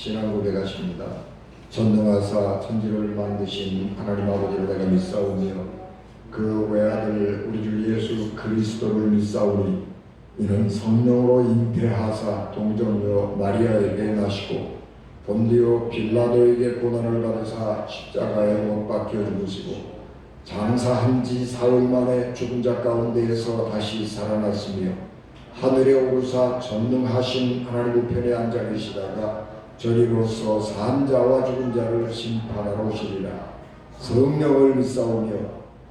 신앙 고백하십니다. 전능하사 천지를 만드신 하나님 아버지를 내가 믿사오며 그 외아들 우리 주 예수 그리스도를 믿사오니 이는 성령으로 잉태하사 동정녀 마리아에게 나시고 본디오 빌라도에게 고난을 받으사 십자가에 못 박혀 죽으시고 장사한 지 사흘 만에 죽은 자 가운데에서 다시 살아났으며 하늘에 오르사 전능하신 하나님 우편에 앉아 계시다가 저리로서 산 자와 죽은 자를 심판하러 오시리라. 성령을 믿사오며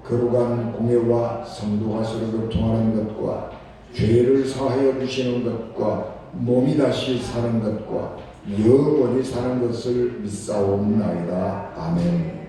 거룩한 공예와 성도가 서로 교통하는 것과 죄를 사하여 주시는 것과 몸이 다시 사는 것과 영원히 사는 것을 믿사옵나이다. 아멘.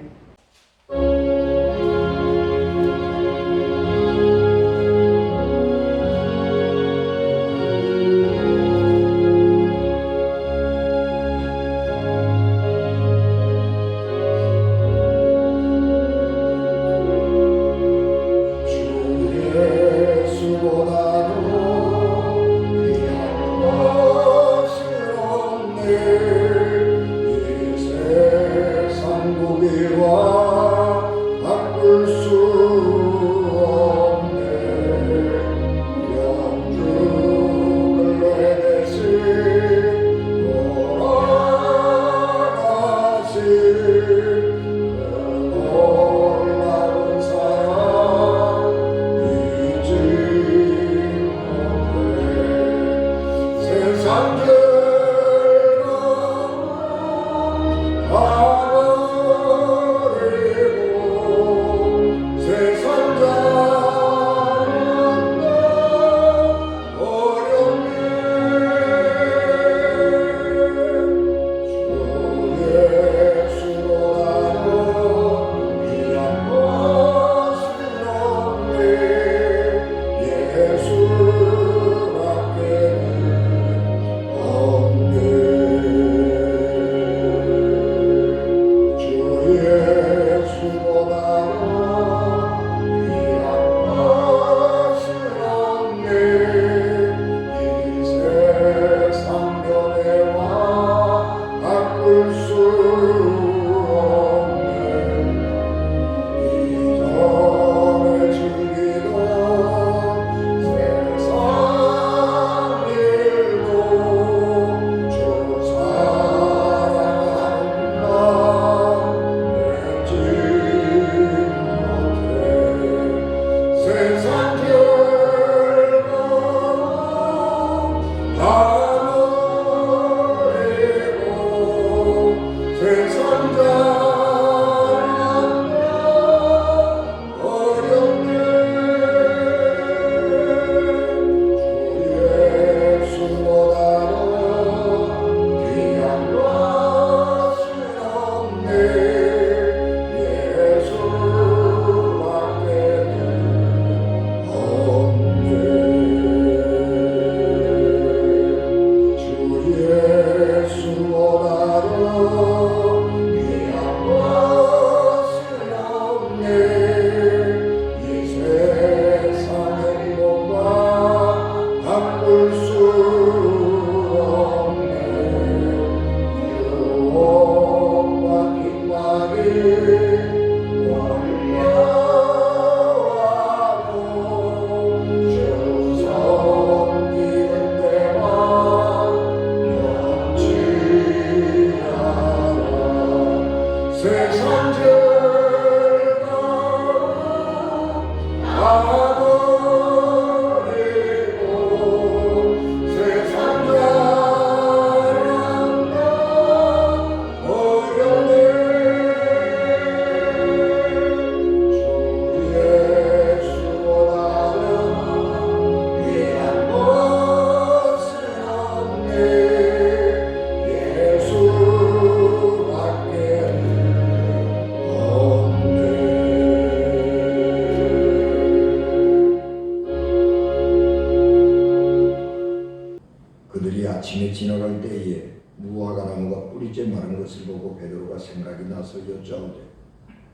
아침에 지나갈 때에 무화과 나무가 뿌리째 마른 것을 보고 베드로가 생각이 나서 여짜오되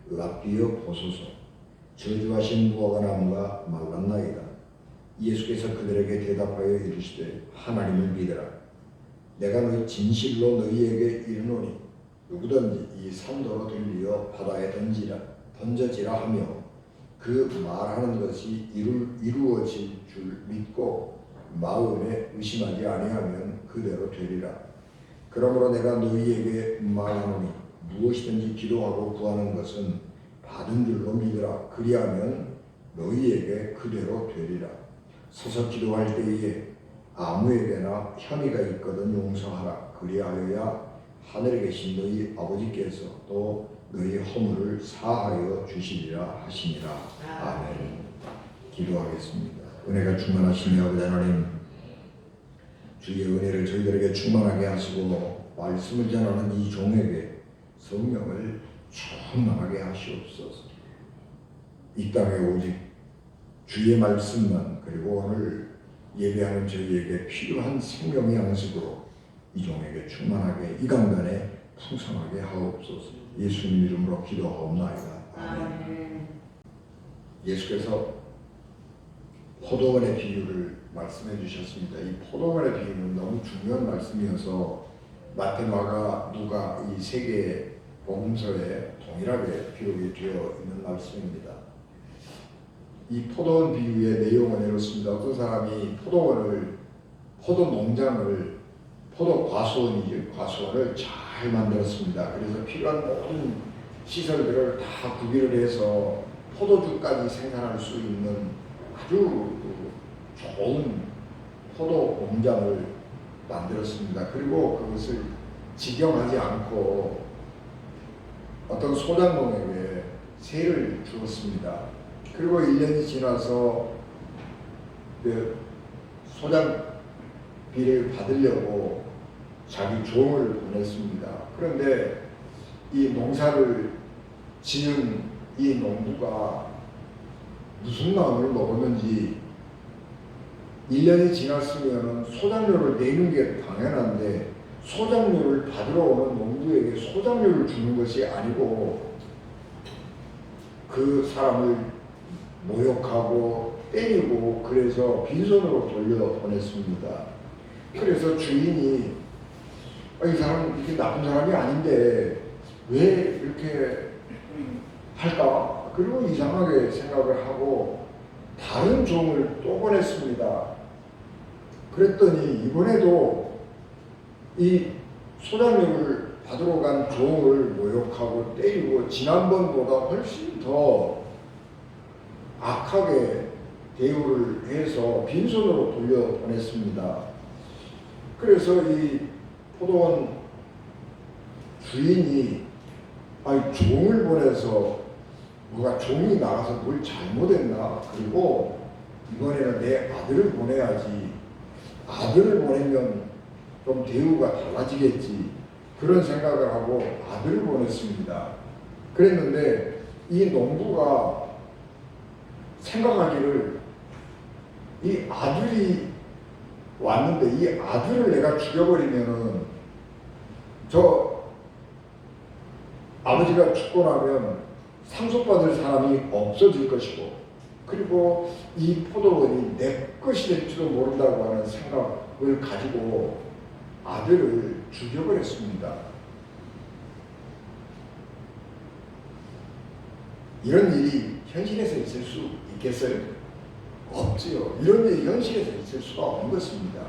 라비어 보소서 저주하신 무화과 나무가 말랐나이다. 예수께서 그들에게 대답하여 이르시되 하나님을 믿으라. 내가 진실로 너희에게 이르노니 누구든지 이 산도로 들리어 바다에 던져지라 하며 그 말하는 것이 이루어질 줄 믿고 마음에 의심하지 아니하면 그대로 되리라. 그러므로 내가 너희에게 말하노니 무엇이든지 기도하고 구하는 것은 받은 줄로 믿으라. 그리하면 너희에게 그대로 되리라. 서서 기도할 때에 아무에게나 혐의가 있거든 용서하라. 그리하여야 하늘에 계신 너희 아버지께서 또 너희 허물을 사하여 주시리라 하시니라. 아멘. 기도하겠습니다. 은혜가 충만하시며 아버지 하나님, 주의 은혜를 저희들에게 충만하게 하시고 말씀을 전하는 이 종에게 성령을 충만하게 하시옵소서. 이 땅에 오직 주의 말씀만, 그리고 오늘 예배하는 저희에게 필요한 생명의 양식으로 이 종에게 충만하게 이 강단에 풍성하게 하옵소서. 예수님 이름으로 기도하옵나이다. 아멘. 예수께서 포도원의 비유를 말씀해 주셨습니다. 이 포도원의 비유는 너무 중요한 말씀이어서 마태, 마가, 누가 이 세 개의 복음서에 동일하게 기록이 되어 있는 말씀입니다. 이 포도원 비유의 내용은 이렇습니다. 어떤 사람이 포도 농장을, 포도 과수원을 잘 만들었습니다. 그래서 필요한 모든 시설들을 다 구비를 해서 포도주까지 생산할 수 있는 아주 좋은 포도 농장을 만들었습니다. 그리고 그것을 직영하지 않고 어떤 소작농에게 세를 주었습니다. 그리고 1년이 지나서 그 소작비를 받으려고 자기 종을 보냈습니다. 그런데 이 농사를 지은 이 농부가 무슨 마음을 먹었는지 1년이 지났으면 소작료를 내는 게 당연한데 소작료를 받으러 오는 농부에게 소작료를 주는 것이 아니고 그 사람을 모욕하고 때리고 그래서 빈손으로 돌려보냈습니다. 그래서 주인이 이 사람 이렇게 나쁜 사람이 아닌데 왜 이렇게 할까? 그리고 이상하게 생각을 하고 다른 종을 또 보냈습니다. 그랬더니 이번에도 이 소작료를 받으러 간 종을 모욕하고 때리고 지난번보다 훨씬 더 악하게 대우를 해서 빈손으로 돌려보냈습니다. 그래서 이 포도원 주인이 종을 보내서 누가 종이 나가서 뭘 잘못했나? 그리고 이번에는 내 아들을 보내야지. 아들을 보내면 좀 대우가 달라지겠지. 그런 생각을 하고 아들을 보냈습니다. 그랬는데 이 농부가 생각하기를 이 아들이 왔는데 이 아들을 내가 죽여버리면은 저 아버지가 죽고 나면 상속받을 사람이 없어질 것이고 그리고 이 포도원이 내 것이 될지도 모른다고 하는 생각을 가지고 아들을 죽여버렸습니다. 이런 일이 현실에서 있을 수 있겠어요? 없지요. 이런 일이 현실에서 있을 수가 없는 것입니다.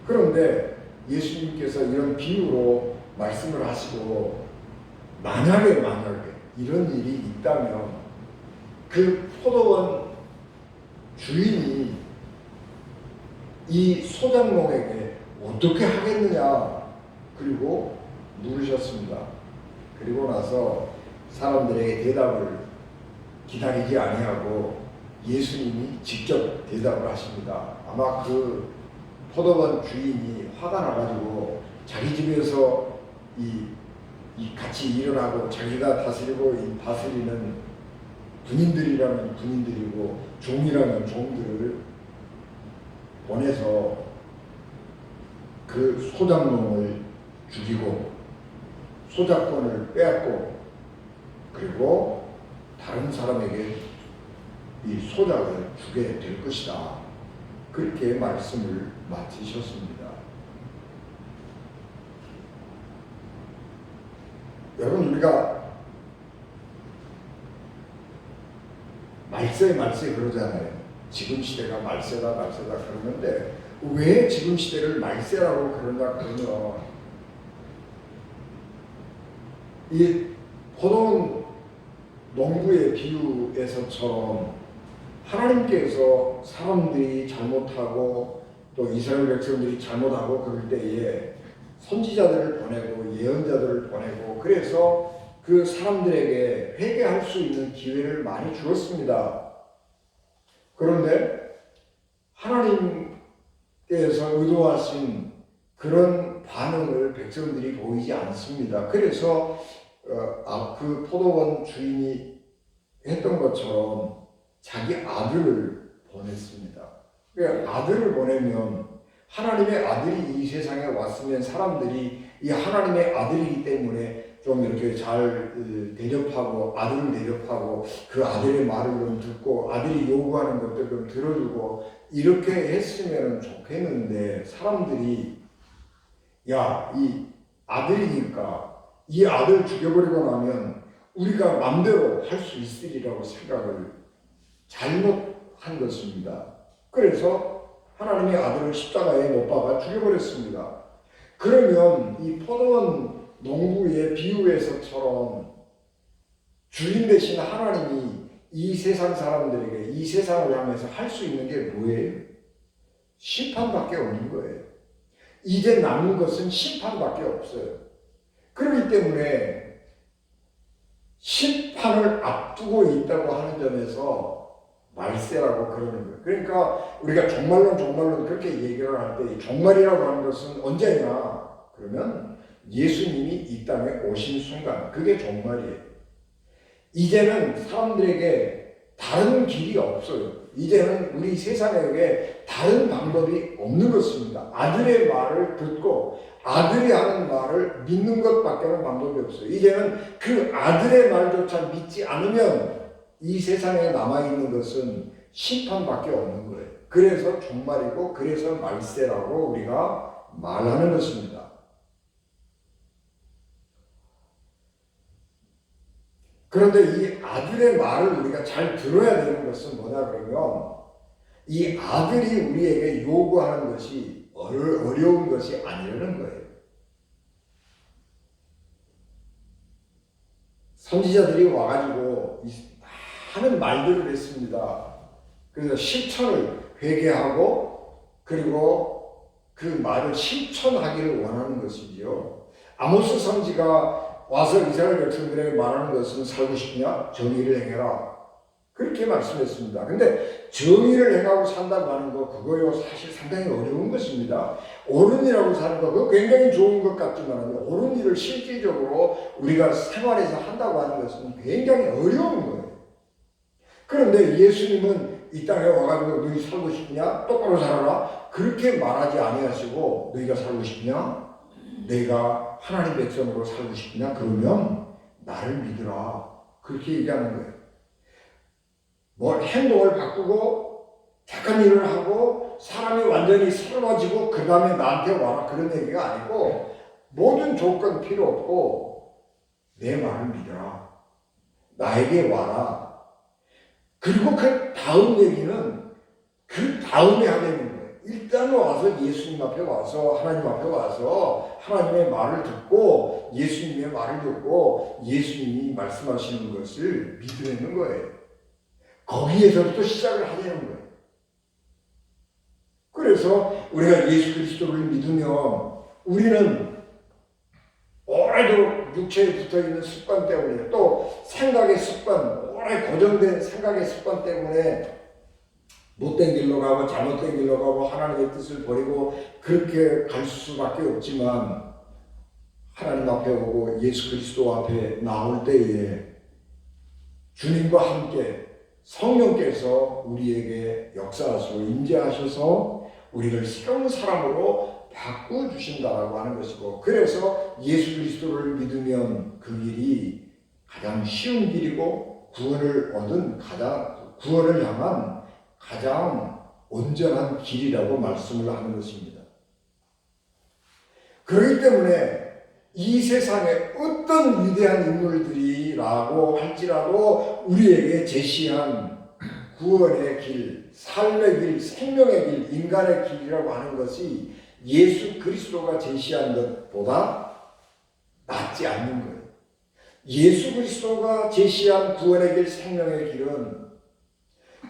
그런데 예수님께서 이런 비유로 말씀을 하시고 만약에 이런 일이 있다면 그 포도원 주인이 이 소작농에게 어떻게 하겠느냐 그리고 물으셨습니다. 그리고 나서 사람들에게 대답을 기다리지 아니하고 예수님이 직접 대답을 하십니다. 아마 그 포도원 주인이 화가 나가지고 자기 집에서 이 같이 일어나고 자기가 다스리고 다스리는 군인들이라면 군인들이고 종이라면 종들을 보내서 그 소작농을 죽이고 소작권을 빼앗고 그리고 다른 사람에게 이 소작을 주게 될 것이다. 그렇게 말씀을 마치셨습니다. 말세 그러잖아요. 지금 시대가 말세다 그러는데 왜 지금 시대를 말세라고 그런가 그러면 이 포도원 농부의 비유에서처럼 하나님께서 사람들이 잘못하고 또 이스라엘 백성들이 잘못하고 그럴 때에 선지자들을 보내고 예언자들을 보내고 그래서 그 사람들에게 회개할 수 있는 기회를 많이 주었습니다. 그런데 하나님께서 의도하신 그런 반응을 백성들이 보이지 않습니다. 그래서 그 포도원 주인이 했던 것처럼 자기 아들을 보냈습니다. 아들을 보내면 하나님의 아들이 이 세상에 왔으면 사람들이 이 하나님의 아들이기 때문에 좀 이렇게 잘 대접하고 아들을 대접하고 그 아들의 말을 좀 듣고 아들이 요구하는 것들 좀 들어주고 이렇게 했으면 좋겠는데 사람들이 야, 이 아들이니까 이 아들 죽여버리고 나면 우리가 맘대로 할 수 있으리라고 생각을 잘못한 것입니다. 그래서 하나님의 아들을 십자가에 못 박아 죽여버렸습니다. 그러면 이 포도원 농부의 비유에서처럼 주인 되신 하나님이 이 세상 사람들에게 이 세상을 향해서 할 수 있는 게 뭐예요? 심판밖에 없는 거예요. 이제 남은 것은 심판밖에 없어요. 그렇기 때문에 심판을 앞두고 있다고 하는 점에서 말세라고 그러는 거예요. 그러니까 우리가 종말론 그렇게 얘기를 할 때 종말이라고 하는 것은 언제냐? 그러면 예수님이 이 땅에 오신 순간 그게 종말이에요. 이제는 사람들에게 다른 길이 없어요. 이제는 우리 세상에게 다른 방법이 없는 것입니다. 아들의 말을 듣고 아들이 하는 말을 믿는 것밖에는 방법이 없어요. 이제는 그 아들의 말조차 믿지 않으면 이 세상에 남아있는 것은 심판밖에 없는 거예요. 그래서 종말이고 그래서 말세라고 우리가 말하는 것입니다. 그런데 이 아들의 말을 우리가 잘 들어야 되는 것은 뭐냐 그러면 이 아들이 우리에게 요구하는 것이 어려운 것이 아니라는 거예요. 선지자들이 와가지고 많은 말들을 했습니다. 그래서 실천을 회개하고 그리고 그 말을 실천하기를 원하는 것이지요. 아모스 선지가 와서 이스라엘 백성들에게 말하는 것은 살고 싶냐? 정의를 행해라. 그렇게 말씀했습니다. 근데 정의를 행하고 산다고 하는 거 그거요 사실 상당히 어려운 것입니다. 옳은 일하고 사는 거 그거 굉장히 좋은 것 같지만 옳은 일을 실질적으로 우리가 생활에서 한다고 하는 것은 굉장히 어려운 거예요. 그런데 예수님은 이 땅에 와가지고 너희 살고 싶냐? 똑바로 살아라. 그렇게 말하지 아니하시고 너희가 살고 싶냐? 내가 하나님 백성으로 살고 싶냐? 그러면 나를 믿으라. 그렇게 얘기하는 거예요. 뭐 행동을 바꾸고 착한 일을 하고 사람이 완전히 새로워지고 그 다음에 나한테 와라 그런 얘기가 아니고 모든 조건 필요 없고 내 말을 믿어라. 나에게 와라. 그리고 그 다음 얘기는 그 다음에 하는 거예요. 일단 와서 예수님 앞에 와서 하나님 앞에 와서 하나님의 말을 듣고 예수님의 말을 듣고 예수님이 말씀하시는 것을 믿으려는 거예요. 거기에서부터 시작을 하려는 거예요. 그래서 우리가 예수 그리스도를 믿으면 우리는 오래도록 육체에 붙어있는 습관 때문에 또 생각의 습관, 오래 고정된 생각의 습관 때문에 못된 길로 가고 잘못된 길로 가고 하나님의 뜻을 버리고 그렇게 갈 수밖에 없지만 하나님 앞에 오고 예수 그리스도 앞에 나올 때에 주님과 함께 성령께서 우리에게 역사하시고 임재하셔서 우리를 새로운 사람으로 바꿔주신다라고 하는 것이고 그래서 예수 그리스도를 믿으면 그 길이 가장 쉬운 길이고 구원을 향한 가장 온전한 길이라고 말씀을 하는 것입니다. 그렇기 때문에 이 세상에 어떤 위대한 인물들이라고 할지라도 우리에게 제시한 구원의 길, 삶의 길, 생명의 길, 인간의 길이라고 하는 것이 예수 그리스도가 제시한 것보다 낫지 않는 거예요. 예수 그리스도가 제시한 구원의 길, 생명의 길은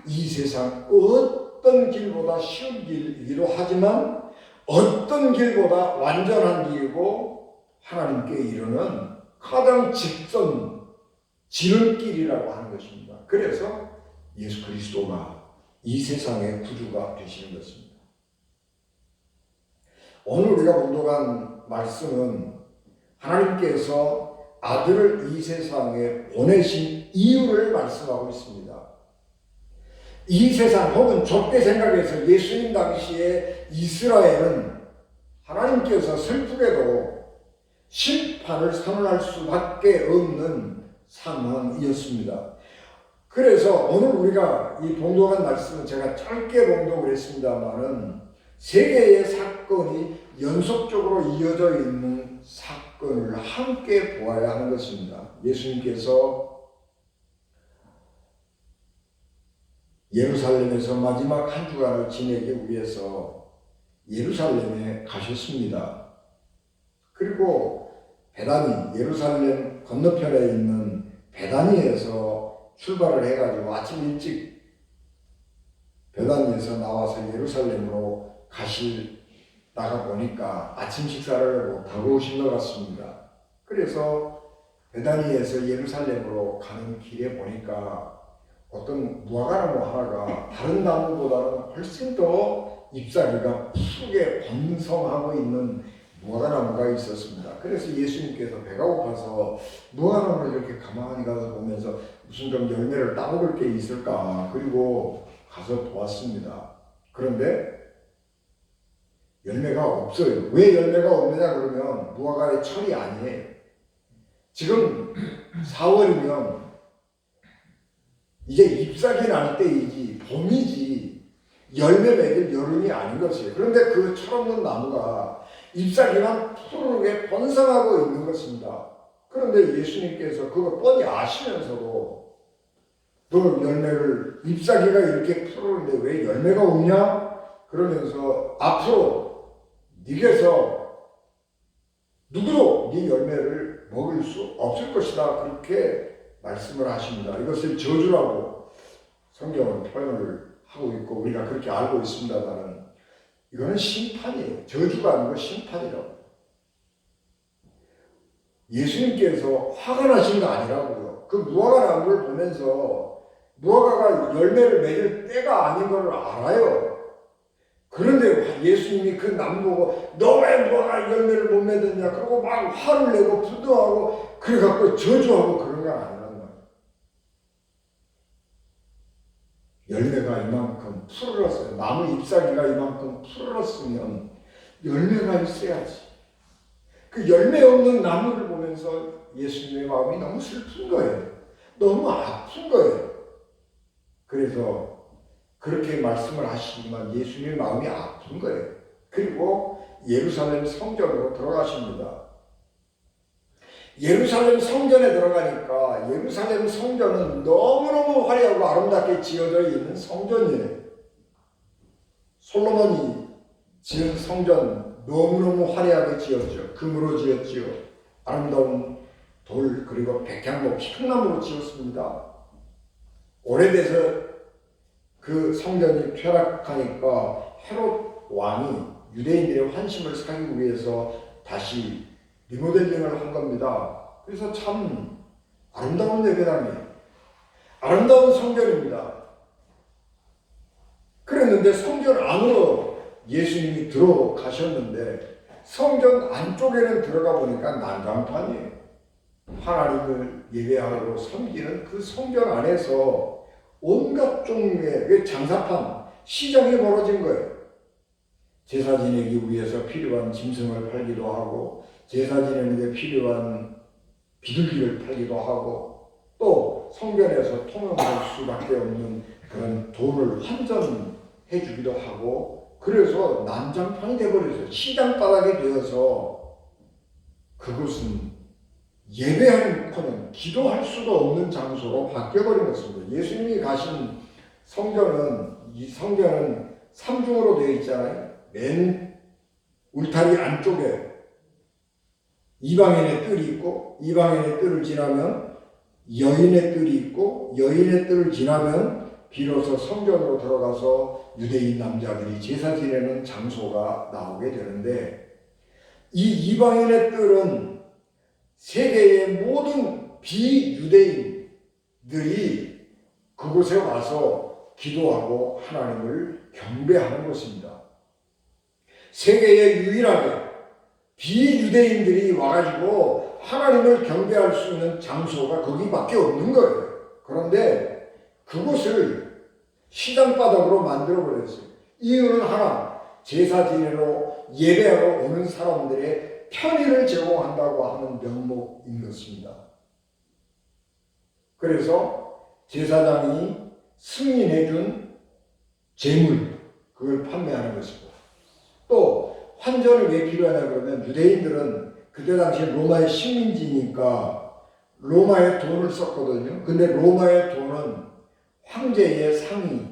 이 세상 어떤 길보다 쉬운 길이기도 하지만 어떤 길보다 완전한 길이고 하나님께 이르는 가장 직선 지름길이라고 하는 것입니다. 그래서 예수 그리스도가 이 세상의 구주가 되시는 것입니다. 오늘 우리가 봉독한 말씀은 하나님께서 아들을 이 세상에 보내신 이유를 말씀하고 있습니다. 이 세상 혹은 좁게 생각해서 예수님 당시에 이스라엘은 하나님께서 슬프게도 심판을 선언할 수밖에 없는 상황이었습니다. 그래서 오늘 우리가 이 봉독한 말씀은 제가 짧게 봉독을 했습니다만은 세 개의 사건이 연속적으로 이어져 있는 사건을 함께 보아야 하는 것입니다. 예수님께서 예루살렘에서 마지막 한 주간을 지내기 위해서 예루살렘에 가셨습니다. 그리고 베다니, 예루살렘 건너편에 있는 베다니에서 출발을 해가지고 아침 일찍 베다니에서 나와서 예루살렘으로 가시다가 보니까 아침 식사를 못하고 오신 것 같습니다. 그래서 베다니에서 예루살렘으로 가는 길에 보니까 어떤 무화과나무 하나가 다른 나무보다는 훨씬 더 잎사귀가 푸르게 번성하고 있는 무화과나무가 있었습니다. 그래서 예수님께서 배가 고파서 무화과나무를 이렇게 가만히 가서 보면서 무슨 좀 열매를 따먹을 게 있을까, 그리고 가서 보았습니다. 그런데 열매가 없어요. 왜 열매가 없느냐 그러면 무화과의 철이 아니에요. 지금 4월이면 이제 잎사귀 날 때이지, 봄이지, 열매 맺을 여름이 아닌 것이에요. 그런데 그 철없는 나무가 잎사귀만 푸르게 번성하고 있는 것입니다. 그런데 예수님께서 그걸 뻔히 아시면서도 너 열매를, 잎사귀가 이렇게 푸르는데 왜 열매가 없냐? 그러면서 앞으로 네게서 누구도 네 열매를 먹을 수 없을 것이다, 그렇게 말씀을 하십니다. 이것을 저주라고 성경은 표현을 하고 있고 우리가 그렇게 알고 있습니다만 이거는 심판이에요. 저주가 아니고 심판이라고. 예수님께서 화가 나신 거 아니라고요. 그 무화과 나무를 보면서 무화과가 열매를 맺을 때가 아닌 걸 알아요. 그런데 예수님이 그 나무 보고 너 왜 무화과 열매를 못 맺었냐, 그러고 막 화를 내고 분노하고 그래갖고 저주하고 그런 건 아니란 말이에요. 열매가 이만큼 푸르렀어요. 나무 잎사귀가 이만큼 푸르렀으면 열매가 있어야지. 그 열매 없는 나무를 보면서 예수님의 마음이 너무 슬픈 거예요. 너무 아픈 거예요. 그래서 그렇게 말씀을 하시지만 예수님의 마음이 아픈 거예요. 그리고 예루살렘 성전으로 들어가십니다. 예루살렘 성전에 들어가니까 예루살렘 성전은 너무너무 화려하고 아름답게 지어져 있는 성전이에요. 솔로몬이 지은 성전 너무너무 화려하게 지었죠. 금으로 지었지요. 아름다운 돌 그리고 백향목 향나무로 지었습니다. 오래돼서 그 성전이 쇠락하니까 헤롯 왕이 유대인들의 환심을 사기 위해서 다시 리모델링을 한 겁니다. 그래서 참 아름다운 예배당이에요. 아름다운 성전입니다. 그랬는데 성전 안으로 예수님이 들어가셨는데 성전 안쪽에는 들어가 보니까 난장판이에요. 하나님을 예배하고 섬기는 그 성전 안에서 온갖 종류의 장사판, 시장이 벌어진 거예요. 제사 지내기 위해서 필요한 짐승을 팔기도 하고 제사 지내는데 필요한 비둘기를 팔기도 하고 또 성전에서 통용할 수밖에 없는 그런 돈을 환전해 주기도 하고, 그래서 난장판이 되어버렸어요. 시장 바닥이 되어서 그곳은 예배하는커녕 기도할 수도 없는 장소로 바뀌어버린 것입니다. 예수님이 가신 이 성전은 삼중으로 되어 있잖아요. 맨 울타리 안쪽에 이방인의 뜰이 있고, 이방인의 뜰을 지나면 여인의 뜰이 있고, 여인의 뜰을 지나면 비로소 성전으로 들어가서 유대인 남자들이 제사 지내는 장소가 나오게 되는데, 이 이방인의 뜰은 세계의 모든 비유대인들이 그곳에 와서 기도하고 하나님을 경배하는 것입니다. 세계에 유일하게 비유대인들이 와가지고 하나님을 경배할 수 있는 장소가 거기밖에 없는 거예요. 그런데 그곳을 시장바닥으로 만들어버렸어요. 이유는 하나, 제사 지내러 예배하러 오는 사람들의 편의를 제공한다고 하는 명목인 것입니다. 그래서 제사장이 승인해준 재물, 그걸 판매하는 것이고, 또 환전을 왜 필요하냐 그러면 유대인들은 그때 당시에 로마의 식민지니까 로마의 돈을 썼거든요. 근데 로마의 돈은 황제의 상이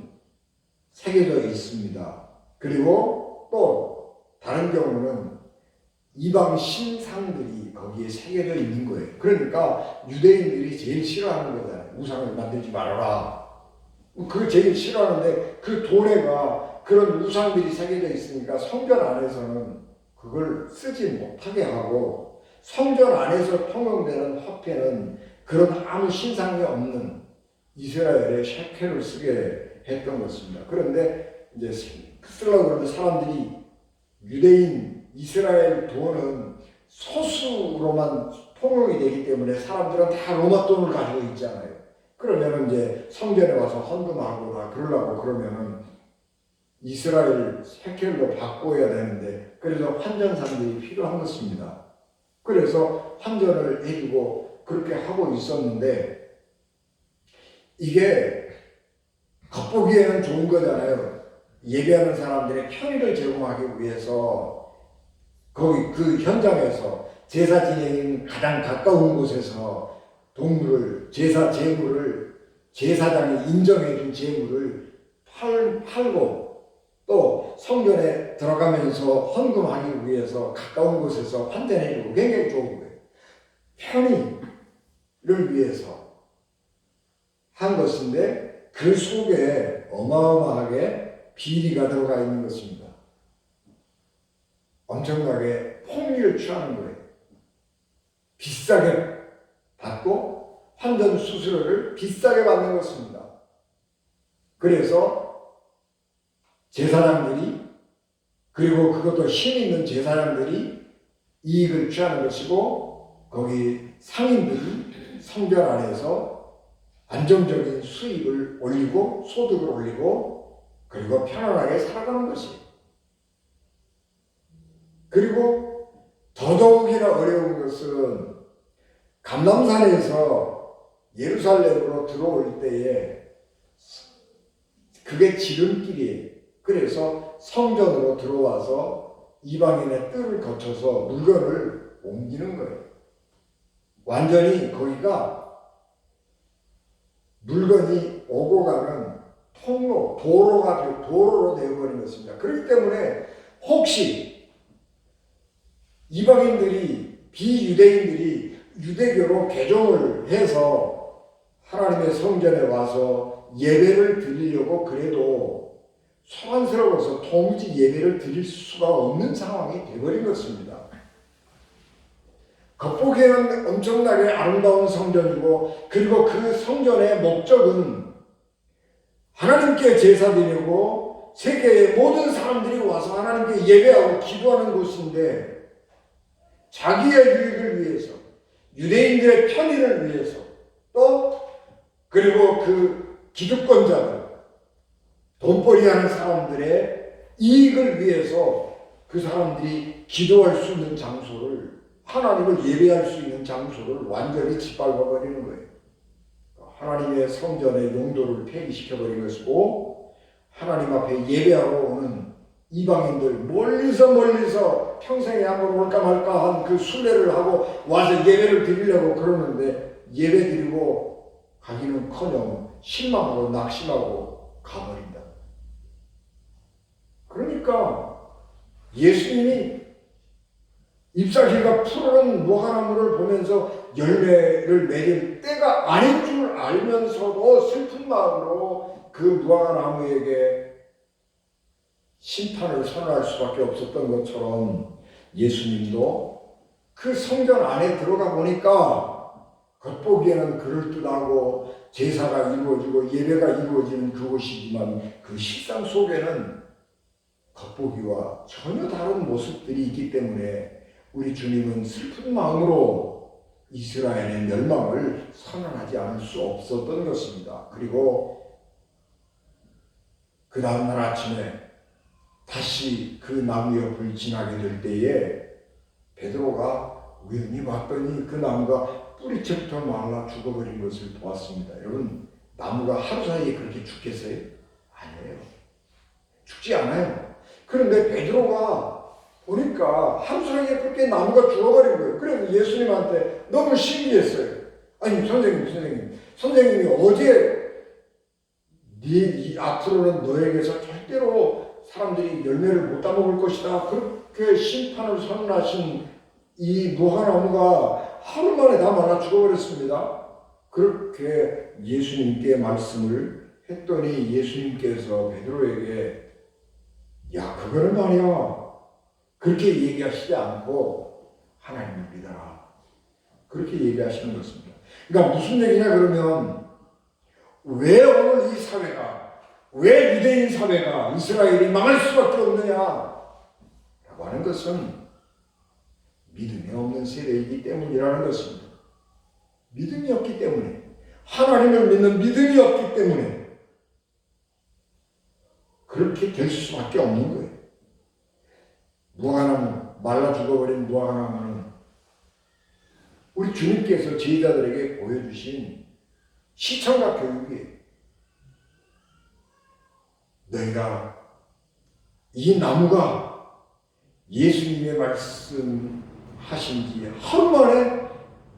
새겨져 있습니다. 그리고 또 다른 경우는 이방 신상들이 거기에 새겨져 있는 거예요. 그러니까 유대인들이 제일 싫어하는 거잖아요. 우상을 만들지 말아라. 그걸 제일 싫어하는데 그 돈에가 그런 우상들이 새겨져 있으니까 성전 안에서는 그걸 쓰지 못하게 하고, 성전 안에서 통용되는 화폐는 그런 아무 신상이 없는 이스라엘의 셰켈을 쓰게 했던 것입니다. 그런데 이제 쓰려고 그러면 사람들이 유대인 이스라엘 돈은 소수로만 통용이 되기 때문에 사람들은 다 로마 돈을 가지고 있잖아요. 그러면은 이제 성전에 와서 헌금하고 다 그러려고 그러면은 이스라엘 셰켈로 바꿔야 되는데, 그래서 환전상들이 필요한 것입니다. 그래서 환전을 해주고 그렇게 하고 있었는데, 이게 겉보기에는 좋은 거잖아요. 예배하는 사람들의 편의를 제공하기 위해서 거기 그 현장에서 제사 진행인 가장 가까운 곳에서 동물을, 제물을, 제사장이 인정해준 제물을 팔고, 또 성전에 들어가면서 헌금하기 위해서 가까운 곳에서 환전해주고 굉장히 좋은 거예요. 편의를 위해서 한 것인데 그 속에 어마어마하게 비리가 들어가 있는 것입니다. 엄청나게 폭리를 취하는 거예요. 비싸게 받고 환전 수수료를 비싸게 받는 것입니다. 그래서 제사장들이, 그리고 그것도 힘 있는 제사장들이 이익을 취하는 것이고, 거기 상인들이 성전 안에서 안정적인 수입을 올리고 소득을 올리고 그리고 편안하게 살아가는 것이에요. 그리고 더더욱이나 어려운 것은 감람산에서 예루살렘으로 들어올 때에 그게 지름길이에요. 그래서 성전으로 들어와서 이방인의 뜰을 거쳐서 물건을 옮기는 거예요. 완전히 거기가 물건이 오고 가는 통로, 도로로 되어버린 것입니다. 그렇기 때문에 혹시 이방인들이, 비유대인들이 유대교로 개종을 해서 하나님의 성전에 와서 예배를 드리려고 그래도 소란스러워서 도무지 예배를 드릴 수가 없는 상황이 되어버린 것입니다. 겉보기에는 엄청나게 아름다운 성전이고, 그리고 그 성전의 목적은 하나님께 제사 드리고 세계의 모든 사람들이 와서 하나님께 예배하고 기도하는 곳인데, 자기의 유익을 위해서, 유대인들의 편의를 위해서, 또 그리고 그 기득권자들, 돈벌이하는 사람들의 이익을 위해서 그 사람들이 기도할 수 있는 장소를, 하나님을 예배할 수 있는 장소를 완전히 짓밟아버리는 거예요. 하나님의 성전의 용도를 폐기시켜버린 것이고, 하나님 앞에 예배하러 오는 이방인들, 멀리서 평생에 한번 올까 말까 한 그 순례를 하고 와서 예배를 드리려고 그러는데, 예배 드리고 가기는커녕 실망하고 낙심하고 가버린다. 그러니까 예수님이 잎사귀가 푸르른 무화과나무를 보면서 열매를 맺을 때가 아닌 줄 알면서도 슬픈 마음으로 그 무화과나무에게 심판을 선언할 수밖에 없었던 것처럼 예수님도 그 성전 안에 들어가 보니까 겉보기에는 그럴듯하고 제사가 이루어지고 예배가 이루어지는 그곳이지만 그 식상 속에는 겉보기와 전혀 다른 모습들이 있기 때문에 우리 주님은 슬픈 마음으로 이스라엘의 멸망을 선언하지 않을 수 없었던 것입니다. 그리고 그 다음날 아침에 다시 그 나무 옆을 지나게 될 때에 베드로가 우연히 봤더니 그 나무가 뿌리채부터 말라 죽어버린 것을 보았습니다. 여러분, 나무가 하루 사이에 그렇게 죽겠어요? 아니에요. 죽지 않아요. 그런데 베드로가 보니까 하루 사이에 그렇게 나무가 죽어버린 거예요. 그래서 예수님한테 너무 신기했어요. 아니 선생님이 어제 네 앞으로는 너에게서 절대로 사람들이 열매를 못 따먹을 것이다. 그렇게 심판을 선언하신 이 무화과나무가 하루 만에 다 말라 죽어버렸습니다. 그렇게 예수님께 말씀을 했더니 예수님께서 베드로에게 야, 그거는 말이야. 그렇게 얘기하시지 않고 하나님을 믿어라. 그렇게 얘기하시는 것입니다. 그러니까 무슨 얘기냐 그러면 왜 오늘 이 사회가, 왜 유대인 사회가 이스라엘이 망할 수밖에 없느냐 라고 하는 것은 믿음이 없는 세대이기 때문이라는 것입니다. 믿음이 없기 때문에, 하나님을 믿는 믿음이 없기 때문에 그렇게 될 수밖에 없는 거예요. 무화과나무, 말라 죽어버린 무화과나무는 우리 주님께서 제자들에게 보여주신 시청각 교육이에요. 너희가 이 나무가 예수님의 말씀하신 지 하루 만에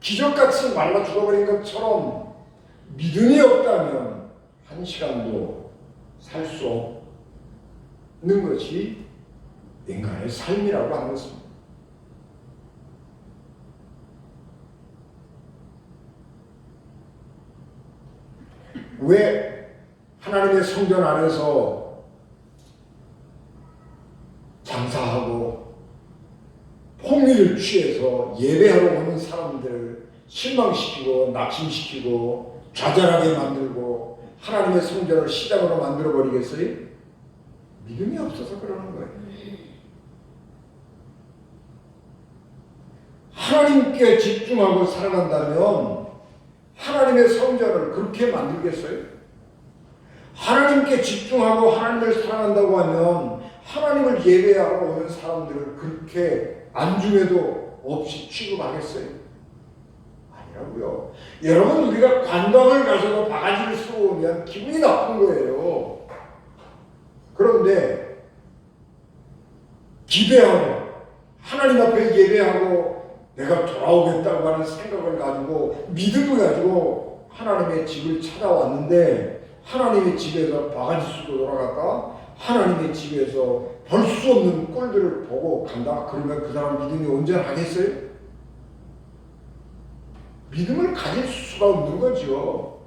기적같이 말라 죽어버린 것처럼 믿음이 없다면 한 시간도 살 수 없는 것이 인간의 삶이라고 하는 것입니다. 왜 하나님의 성전 안에서 장사하고 폭리를 취해서 예배하러 오는 사람들을 실망시키고 낙심시키고 좌절하게 만들고 하나님의 성전을 시장으로 만들어버리겠어요? 믿음이 없어서 그러는 거예요. 하나님께 집중하고 살아간다면 하나님의 성전을 그렇게 만들겠어요? 하나님께 집중하고 하나님을 사랑한다고 하면 하나님을 예배하러 오는 사람들을 그렇게 안중에도 없이 취급하겠어요? 아니라고요. 여러분, 우리가 관광을 가서도 바가지를 쓰고 오면 기분이 나쁜 거예요. 그런데 기대하고 하나님 앞에 예배하고 내가 돌아오겠다고 하는 생각을 가지고 믿음을 가지고 하나님의 집을 찾아왔는데 하나님의 집에서 바가지 쓰고 돌아갔다 하나님의 집에서 볼 수 없는 꼴들을 보고 간다. 그러면 그 사람 믿음이 온전하겠어요? 믿음을 가질 수가 없는 거죠.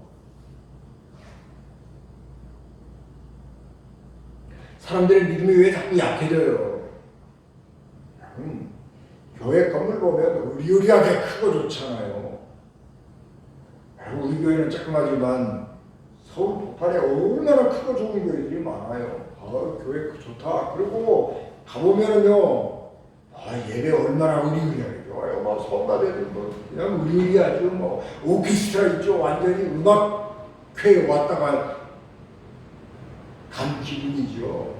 사람들의 믿음이 왜 자꾸 약해져요? 교회 건물 보면 의리의리하게 크고 좋잖아요. 우리 교회는 조그마지만 서울 북한에 얼마나 크고 좋은 교회들이 많아요. 교회 좋다. 그리고 가보면은요, 예배 얼마나 의리의리하게 좋아요. 막 성가대들 뭐 그냥 의리의리하죠. 뭐 오케스트라 있죠. 완전히 음악회에 왔다가 간 기분이죠.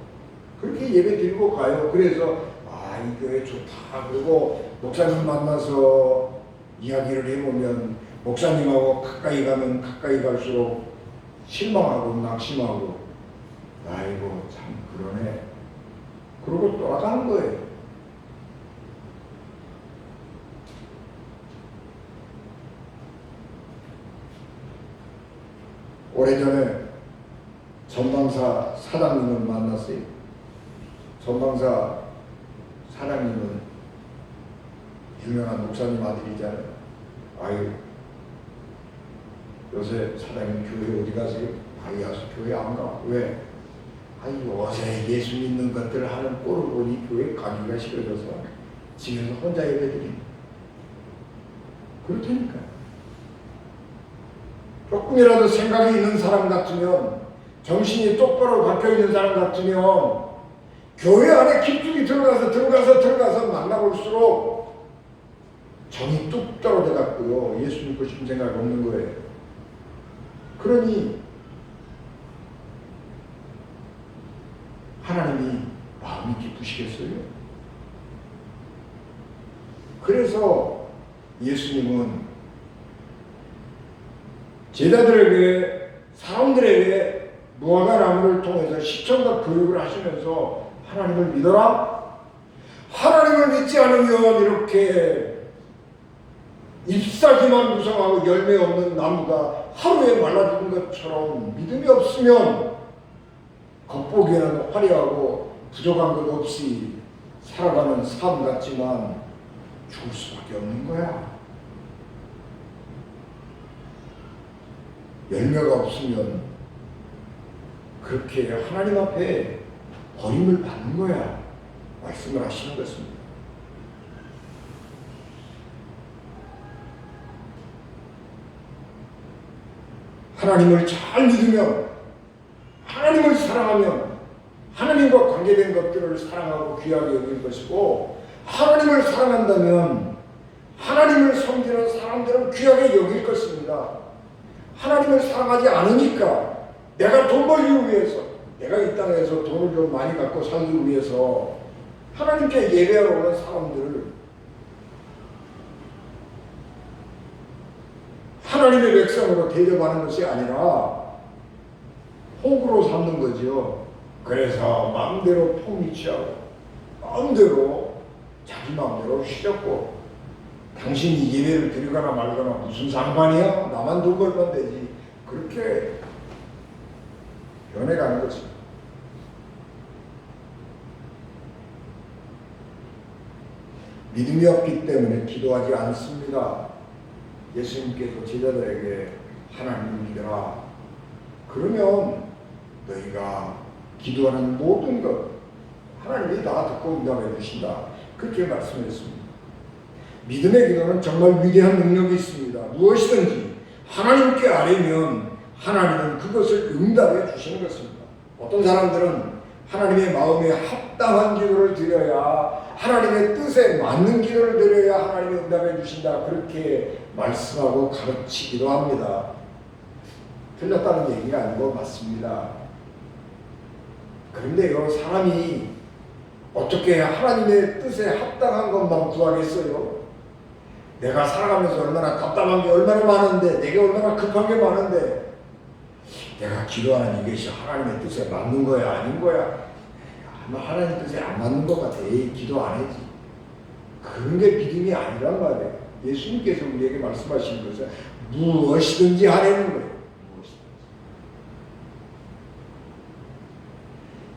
그렇게 예배 드리고 가요. 그래서 이 교회 좋다. 그리고 목사님 만나서 이야기를 해보면 목사님하고 가까이 가면 가까이 갈수록 실망하고 낙심하고 아이고 참 그러네. 그러고 돌아가는 거예요. 오래전에 전방사 사장님을 만났어요. 전방사 사장님은 유명한 목사님 아들이잖아요. 아유, 요새 사장님 교회 어디 가세요? 아유, 교회 안 가. 왜? 아니, 요새 예수 믿는 것들 하는 꼴을 보니 교회 가기가 싫어져서 집에서 혼자 예배드립니다. 그렇다니까. 조금이라도 생각이 있는 사람 같으면, 정신이 똑바로 박혀있는 사람 같으면 교회 안에 깊숙이 들어가서 만나볼수록 정이 뚝 떨어져갖고요, 예수 믿고 싶은 생각이 없는 거예요. 그러니 하나님이 마음이 기쁘시겠어요? 그래서 예수님은 제자들에게, 사람들에게 무화과나무를 통해서 시청각 교육을 하시면서 하나님을 믿어라. 하나님을 믿지 않으면 이렇게 잎사귀만 무성하고 열매 없는 나무가 하루에 말라 죽은 것처럼 믿음이 없으면 겉보기에는 화려하고 부족한 것 없이 살아가는 삶 같지만 죽을 수밖에 없는 거야. 열매가 없으면 그렇게 하나님 앞에 버림을 받는 거야. 말씀을 하시는 것입니다. 하나님을 잘 믿으면, 하나님을 사랑하면 하나님과 관계된 것들을 사랑하고 귀하게 여길 것이고, 하나님을 사랑한다면 하나님을 섬기는 사람들은 귀하게 여길 것입니다. 하나님을 사랑하지 않으니까 내가 돈 벌기 위해서, 내가 이 땅에서 돈을 좀 많이 갖고 살기 위해서 하나님께 예배하러 오는 사람들을 하나님의 백성으로 대접하는 것이 아니라 호구로 삼는 거죠. 그래서 마음대로 폭리취하고 마음대로 자기 마음대로 휘젓고, 당신이 예배를 드리거나 말거나 무슨 상관이야? 나만 돈 벌면 되지. 그렇게 변해가는 것입니다. 믿음이 없기 때문에 기도하지 않습니다. 예수님께서 제자들에게 하나님을 믿어라. 그러면 너희가 기도하는 모든 것 하나님이 다 듣고 응답해 주신다. 그렇게 말씀했습니다. 믿음의 기도는 정말 위대한 능력이 있습니다. 무엇이든지 하나님께 아뢰면 하나님은 그것을 응답해 주시는 것입니다. 어떤 사람들은 하나님의 마음에 합당한 기도를 드려야, 하나님의 뜻에 맞는 기도를 드려야 하나님이 응답해 주신다. 그렇게 말씀하고 가르치기도 합니다. 틀렸다는 얘기가 아니고 맞습니다. 그런데요, 사람이 어떻게 하나님의 뜻에 합당한 것만 구하겠어요? 내가 살아가면서 얼마나 답답한 게 얼마나 많은데, 내게 얼마나 급한 게 많은데, 내가 기도하는 이것이 하나님의 뜻에 맞는 거야, 아닌 거야? 아마 하나님 뜻에 안 맞는 것 같아. 에이, 기도 안 해지. 그런 게 믿음이 아니란 말이에요. 예수님께서 우리에게 말씀하시는 것은 무엇이든지 하라는 거예요.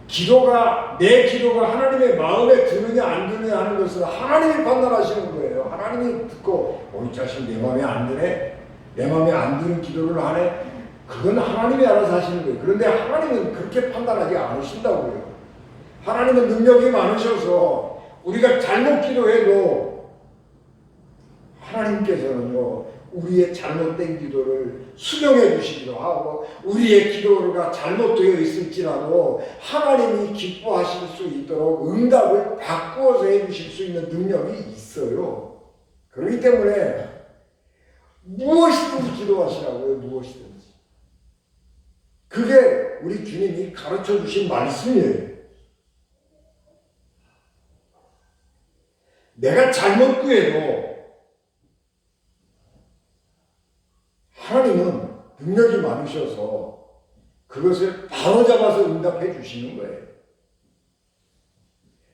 기도가, 내 기도가 하나님의 마음에 드느냐 안 드느냐 하는 것은 하나님이 판단하시는 거예요. 하나님이 듣고 이 자식 내 마음에 안 드네? 내 마음에 안 드는 기도를 하네? 그건 하나님이 알아서 하시는 거예요. 그런데 하나님은 그렇게 판단하지 않으신다고요. 하나님은 능력이 많으셔서 우리가 잘못 기도해도 하나님께서는요, 우리의 잘못된 기도를 수정해 주시기도 하고, 우리의 기도가 잘못되어 있을지라도 하나님이 기뻐하실 수 있도록 응답을 바꾸어서 해 주실 수 있는 능력이 있어요. 그렇기 때문에 무엇이든지 기도하시라고요. 무엇이든지. 그게 우리 주님이 가르쳐 주신 말씀이에요. 내가 잘못 구해도 하나님은 능력이 많으셔서 그것을 바로잡아서 응답해 주시는 거예요.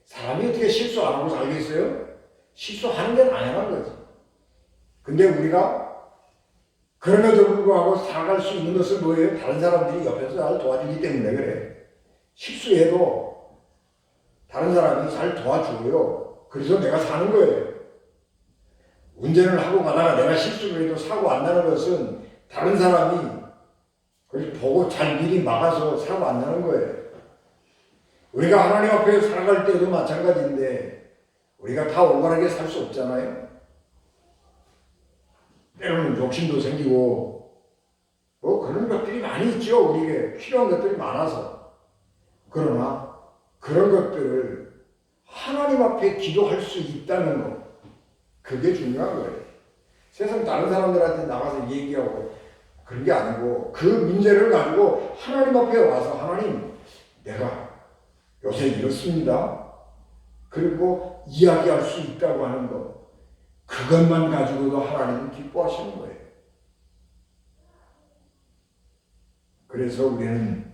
사람이 어떻게 실수 안 하고 살겠어요? 실수하는 게 당연한 거지. 근데 우리가 그럼에도 불구하고 살아갈 수 있는 것은 뭐예요? 다른 사람들이 옆에서 잘 도와주기 때문에 그래. 실수해도 다른 사람이 잘 도와줘요. 그래서 내가 사는 거예요. 운전을 하고 가다가 내가 실수를 해도 사고 안 나는 것은 다른 사람이 그걸 보고 잘 미리 막아서 사고 안 나는 거예요. 우리가 하나님 앞에 살아갈 때도 마찬가지인데 우리가 다 올바르게 살 수 없잖아요. 때로는 욕심도 생기고 뭐 그런 것들이 많이 있죠. 우리에게 필요한 것들이 많아서. 그러나 그런 것들을 하나님 앞에 기도할 수 있다는 것, 그게 중요한 거예요. 세상 다른 사람들한테 나가서 얘기하고 그런 게 아니고 그 문제를 가지고 하나님 앞에 와서 하나님, 내가 요새 이렇습니다. 그리고 이야기할 수 있다고 하는 것, 그것만 가지고도 하나님은 기뻐하시는 거예요. 그래서 우리는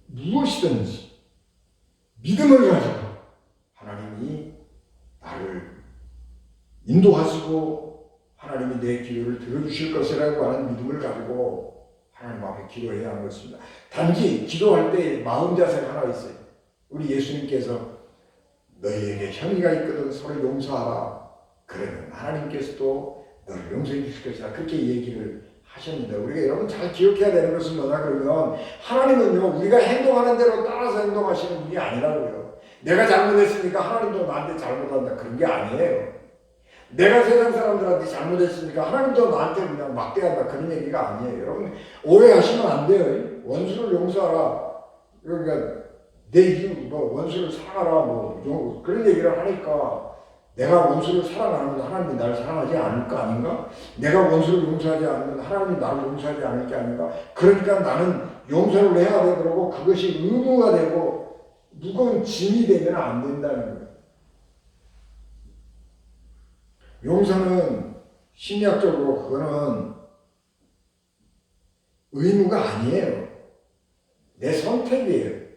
무엇이든지 믿음을 가지고 하나님이 나를 인도하시고 하나님이 내 기도를 들어주실 것이라고 하는 믿음을 가지고 하나님 앞에 기도해야 하는 것입니다. 단지 기도할 때 마음 자세가 하나 있어요. 우리 예수님께서 너희에게 형이가 있거든 서로 용서하라. 그러면 하나님께서도 너를 용서해 주실 것이다. 그렇게 얘기를 하셨는데 우리가 여러분 잘 기억해야 되는 것은 뭐냐 그러면 하나님은요 우리가 행동하는 대로 따라서 행동하시는 분이 아니라고요. 내가 잘못했으니까 하나님도 나한테 잘못한다 그런 게 아니에요. 내가 세상 사람들한테 잘못했으니까 하나님도 나한테 그냥 막대한다 그런 얘기가 아니에요. 여러분 오해하시면 안 돼요. 원수를 용서하라. 그러니까 내 이유 뭐 원수를 사랑하라 뭐 그런 얘기를 하니까 내가 원수를 사랑하면 하나님이 나를 사랑하지 않을 거 아닌가? 내가 원수를 용서하지 않으면 하나님이 나를 용서하지 않을 게 아닌가? 그러니까 나는 용서를 해야 되고 그러고 그것이 의무가 되고 무거운 짐이 되면 안 된다는 거예요. 용서는 심리학적으로 그거는 의무가 아니에요. 내 선택이에요.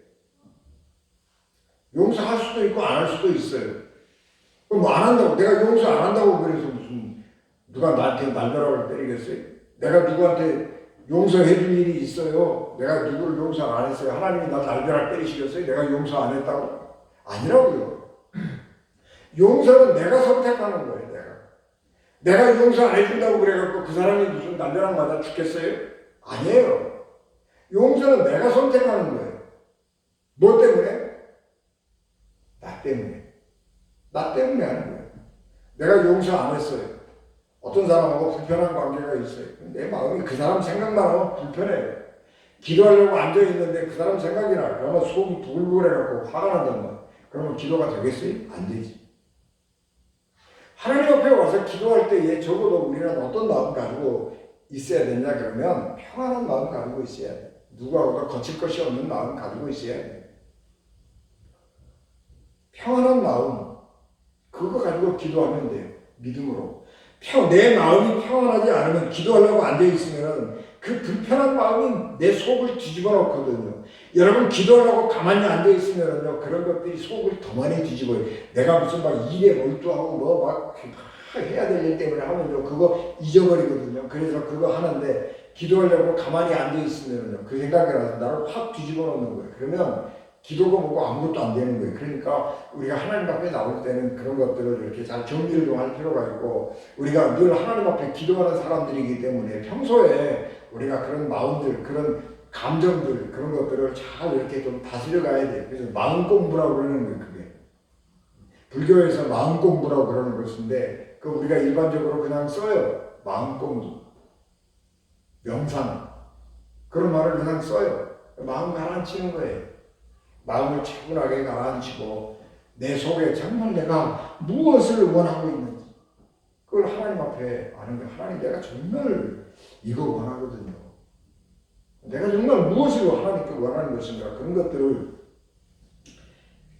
용서할 수도 있고 안 할 수도 있어요. 그럼 안 한다고, 내가 용서 안 한다고 그래서 무슨 누가 나한테 날벼락을 때리겠어요? 내가 누구한테 용서해 줄 일이 있어요? 내가 누구를 용서 안 했어요? 하나님이 나 날벼락 때리시겠어요? 내가 용서 안 했다고? 아니라고요. 용서는 내가 선택하는 거예요. 내가 용서 안 해준다고 그래갖고 그 사람이 무슨 날벼락 맞아 죽겠어요? 아니에요. 용서는 내가 선택하는 거예요. 뭐 때문에? 나 때문에. 나 때문에 하는 거예요. 내가 용서 안 했어요. 어떤 사람하고 불편한 관계가 있어요. 내 마음이 그 사람 생각만 하면 불편해요. 기도하려고 앉아있는데 그 사람 생각이 나. 그러면 속이 부글부글해갖고 화가 난단 말이에요. 그러면 기도가 되겠어요? 안 되지. 하나님 앞에 와서 기도할 때에 적어도 우리는 어떤 마음 가지고 있어야 되냐 그러면 평안한 마음 가지고 있어야 돼. 누구하고도 거칠 것이 없는 마음 가지고 있어야 돼. 평안한 마음, 그거 가지고 기도하면 돼요. 믿음으로. 내 마음이 평안하지 않으면 기도하려고 앉아있으면 그 불편한 마음이 내 속을 뒤집어 놓거든요. 여러분 기도하려고 가만히 앉아있으면요 그런 것들이 속을 더 많이 뒤집어요. 내가 무슨 막 일에 몰두하고 뭐 막 해야 될 일 때문에 하면요 그거 잊어버리거든요. 그래서 그거 하는데 기도하려고 가만히 앉아있으면요 그 생각이 나서 나를 확 뒤집어 놓는 거예요. 그러면 기도가 뭐고 아무것도 안 되는 거예요. 그러니까 우리가 하나님 앞에 나올 때는 그런 것들을 이렇게 잘 정리를 좀 할 필요가 있고 우리가 늘 하나님 앞에 기도하는 사람들이기 때문에 평소에 우리가 그런 마음들, 그런 감정들, 그런 것들을 잘 이렇게 좀 다스려 가야 돼요. 그래서 마음 공부라고 그러는 거예요, 그게. 불교에서 마음 공부라고 그러는 것인데, 그 우리가 일반적으로 그냥 써요. 마음 공부. 명상. 그런 말을 그냥 써요. 마음 가라앉히는 거예요. 마음을 차분하게 가라앉히고, 내 속에 정말 내가 무엇을 원하고 있는지, 그걸 하나님 앞에 아는 거예요. 하나님, 내가 정말 이거 원하거든요. 내가 정말 무엇을 하나님께 원하는 것인가 그런 것들을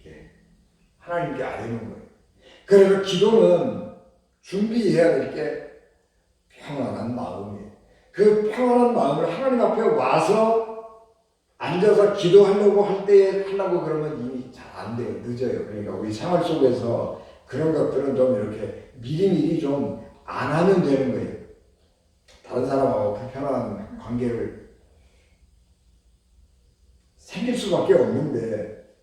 이렇게 하나님께 아뢰는 거예요. 그래서 기도는 준비해야 될 게 평안한 마음이에요. 그 평안한 마음을 하나님 앞에 와서 앉아서 기도하려고 할 때 하려고 그러면 이미 잘 안 돼요. 늦어요. 그러니까 우리 생활 속에서 그런 것들은 좀 이렇게 미리미리 좀 안 하면 되는 거예요. 다른 사람하고 불편한 관계를 생길 수밖에 없는데,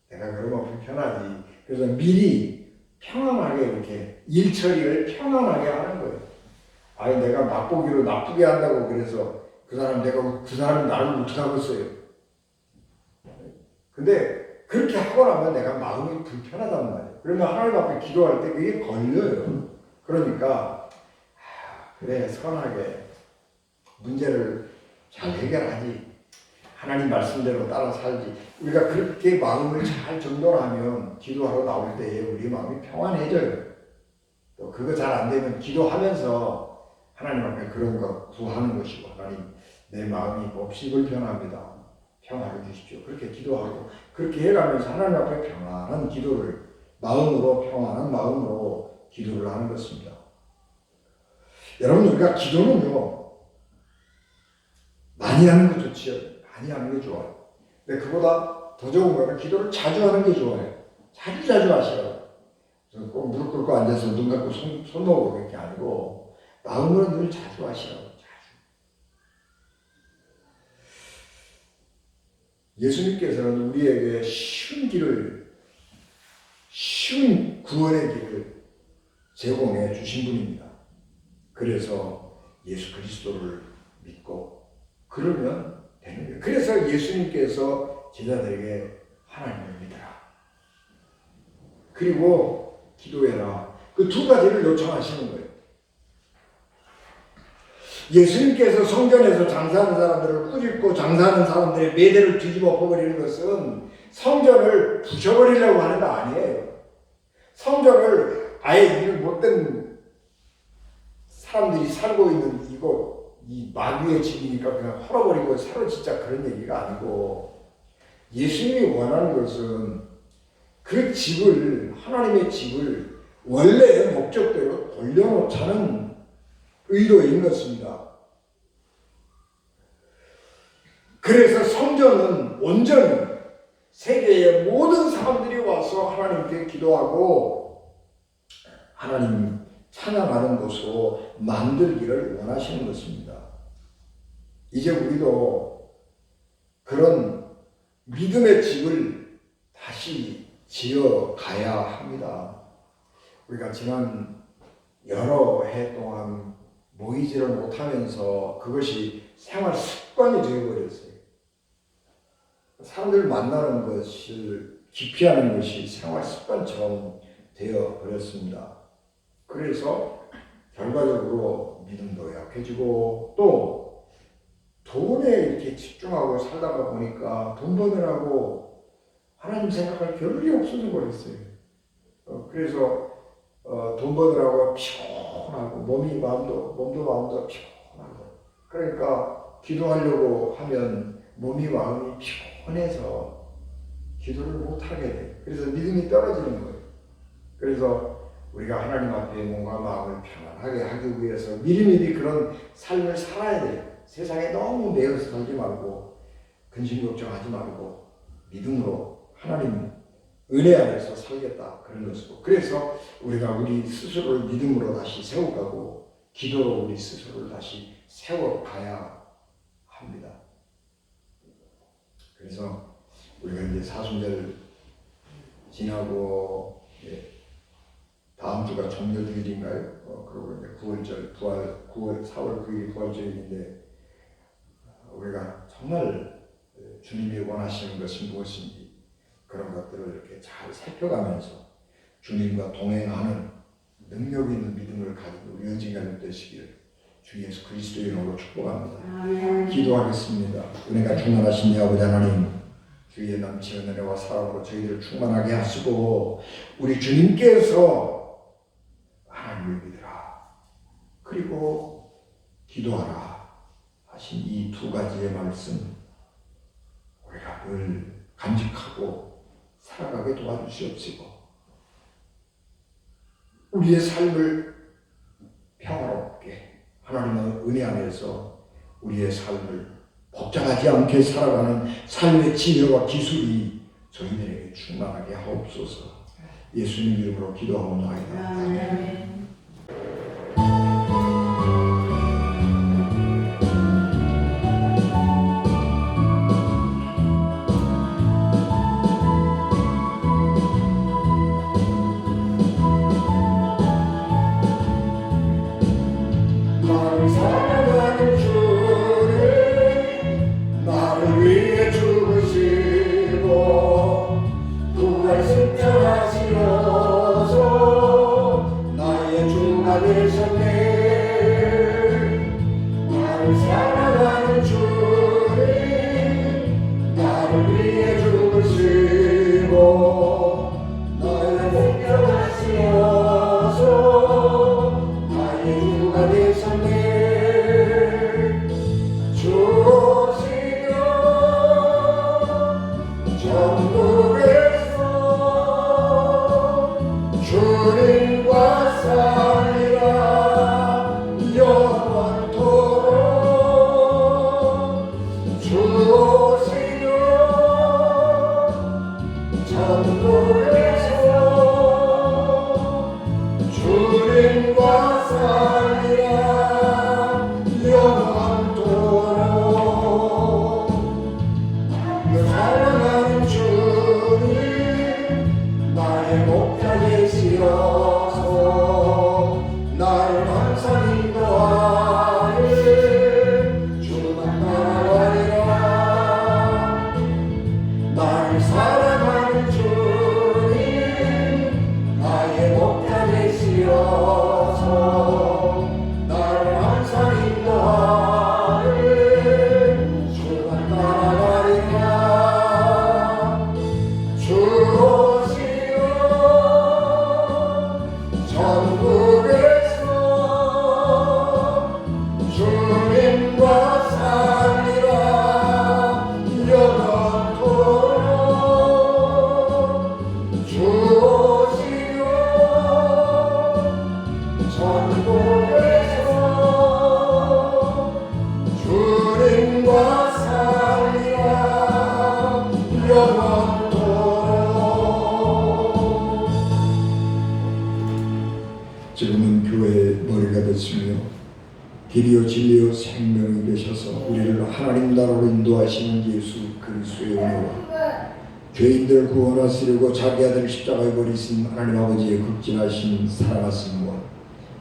내가 그러면 불편하지. 그래서 미리 평안하게 이렇게 일 처리를 평안하게 하는 거예요. 내가 맛보기로 나쁘게 한다고 그래서 그 사람이 나를 어떻게 하겠어요? 근데 그렇게 하고 나면 내가 마음이 불편하단 말이에요. 그러면 하나님 앞에 기도할 때 그게 걸려요. 그러니까 그래, 선하게 문제를 잘 해결하지. 하나님 말씀대로 따라 살지. 우리가 그렇게 마음을 잘 정돈하면 기도하러 나올 때에 우리 마음이 평안해져요. 또 그거 잘 안 되면 기도하면서 하나님 앞에 그런 거 구하는 것이고, 하나님 내 마음이 몹시 불편합니다. 평화를 주십시오. 그렇게 기도하고 그렇게 해가면서 하나님 앞에 평안한 기도를 평안한 마음으로 기도를 하는 것입니다. 여러분, 우리가 기도는요, 많이 하는 거 좋지요. 많이 하는 게 좋아요. 근데 그보다 더 좋은 거는 기도를 자주 하는 게 좋아요. 자주 하시라고. 꼭 무릎 꿇고 앉아서 눈 감고 손 모으고 그런 게 아니고 마음으로 늘 자주 하시라고. 예수님께서는 우리에게 쉬운 구원의 길을 제공해 주신 분입니다. 그래서 예수 그리스도를 믿고 그러면 되는 거예요. 그래서 예수님께서 제자들에게 하나님을 믿어라, 그리고 기도해라, 그 두 가지를 요청하시는 거예요. 예수님께서 성전에서 장사하는 사람들을 꾸짖고 장사하는 사람들의 매대를 뒤집어 엎어버리는 것은 성전을 부셔버리려고 하는 거 아니에요. 성전을 아예 일 못된 사람들이 살고 있는 이 마귀의 집이니까 그냥 헐어버리고 새로 짓자, 그런 얘기가 아니고, 예수님이 원하는 것은 그 집을, 하나님의 집을 원래의 목적대로 돌려놓자는 의도인 것입니다. 그래서 성전은 온전히 세계의 모든 사람들이 와서 하나님께 기도하고 하나님 찬양하는 곳으로 만들기를 원하시는 것입니다. 이제 우리도 그런 믿음의 집을 다시 지어 가야 합니다. 우리가 지난 여러 해 동안 모이지를 못하면서 그것이 생활 습관이 되어버렸어요. 사람들 만나는 것을 기피하는 것이 생활 습관처럼 되어버렸습니다. 그래서 결과적으로 믿음도 약해지고 또 돈에 이렇게 집중하고 살다가 보니까 돈 버느라고 하나님 생각할 겨를이 없어져 버렸어요. 그래서 돈 버느라고 피곤하고 몸도 마음도 피곤하고, 그러니까 기도하려고 하면 몸이 마음이 피곤해서 기도를 못하게 돼요. 그래서 믿음이 떨어지는 거예요. 그래서 우리가 하나님 앞에 몸과 마음을 편안하게 하기 위해서 미리미리 그런 삶을 살아야 돼요. 세상에 너무 매여서 살지 말고 근심 걱정하지 말고 믿음으로 하나님 은혜 안에서 살겠다, 그런 것이고, 그래서 우리가 우리 스스로를 믿음으로 다시 세워가고 기도로 우리 스스로를 다시 세워가야 합니다. 그래서 우리가 이제 사순절 지나고 다음 주가 정렬주일인가요? 그리고 이제 4월 9일 부활주일인데, 우리가 정말 주님이 원하시는 것이 무엇인지 그런 것들을 이렇게 잘 살펴가면서 주님과 동행하는 능력 있는 믿음을 가진 우리 언젠가는 되시기를 주 예수 그리스도의 이름으로 축복합니다. 기도하겠습니다. 은혜가 충만하신 아버지 하나님, 주의 넘치는 은혜와 사랑으로 저희들을 충만하게 하시고, 우리 주님께서 하나님을 믿으라, 그리고 기도하라 하신 이 두 가지의 말씀 우리가 늘 간직하고 살아가게 도와주시옵시고, 우리의 삶을 평화롭게 하나님의 은혜 안에서 우리의 삶을 복잡하지 않게 살아가는 삶의 지혜와 기술이 저희들에게 충만하게 하옵소서. 예수님 이름으로 기도하옵나이다. 아멘. 인도하시어서 나의 주가 되셨네. 나를 사랑하는 주님, 나를 위해 죽으시고 나를 공경하시어서 나의 주가 되셨네. 주시여 천국에서 주님과 살리라 영원토록. 주시여 천국에서 주님과 살리라 영원토록. 사랑하는 주님, 나의 목자 되시어서 나를 항상 인도하니 주만 따라가리라. 나를 사랑하는 주님, 나의 목자 되시어서 나를 항상 인도하니 주만 따라가리라. 주시여 천국에서 주님과 살리라 영원토록. 주시여 천국에서 주님과 살리라 영원토록. 지금은 교회의 머리가 됐으며 길이요 진리요 생명이 되셔서 우리를 하나님 나라로 인도하시는 예수 그리스도의 은혜와 죄인들 구원하시려고 자기 아들 십자가에 버리신 하나님 아버지의 극진하신 사랑하심과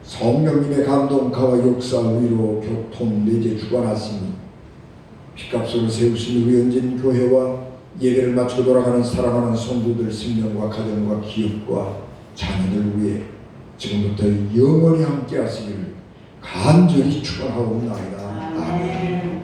성령님의 감동가와 역사 위로 교통 내재 주관하시니 핏값으로 세우신 우리 ön진 교회와 예배를 마치고 돌아가는 사랑하는 성도들 생명과 가정과 기업과 자녀들 위해 지금부터 영원히 함께 하시기를 간절히 축원하옵나이다. 아멘.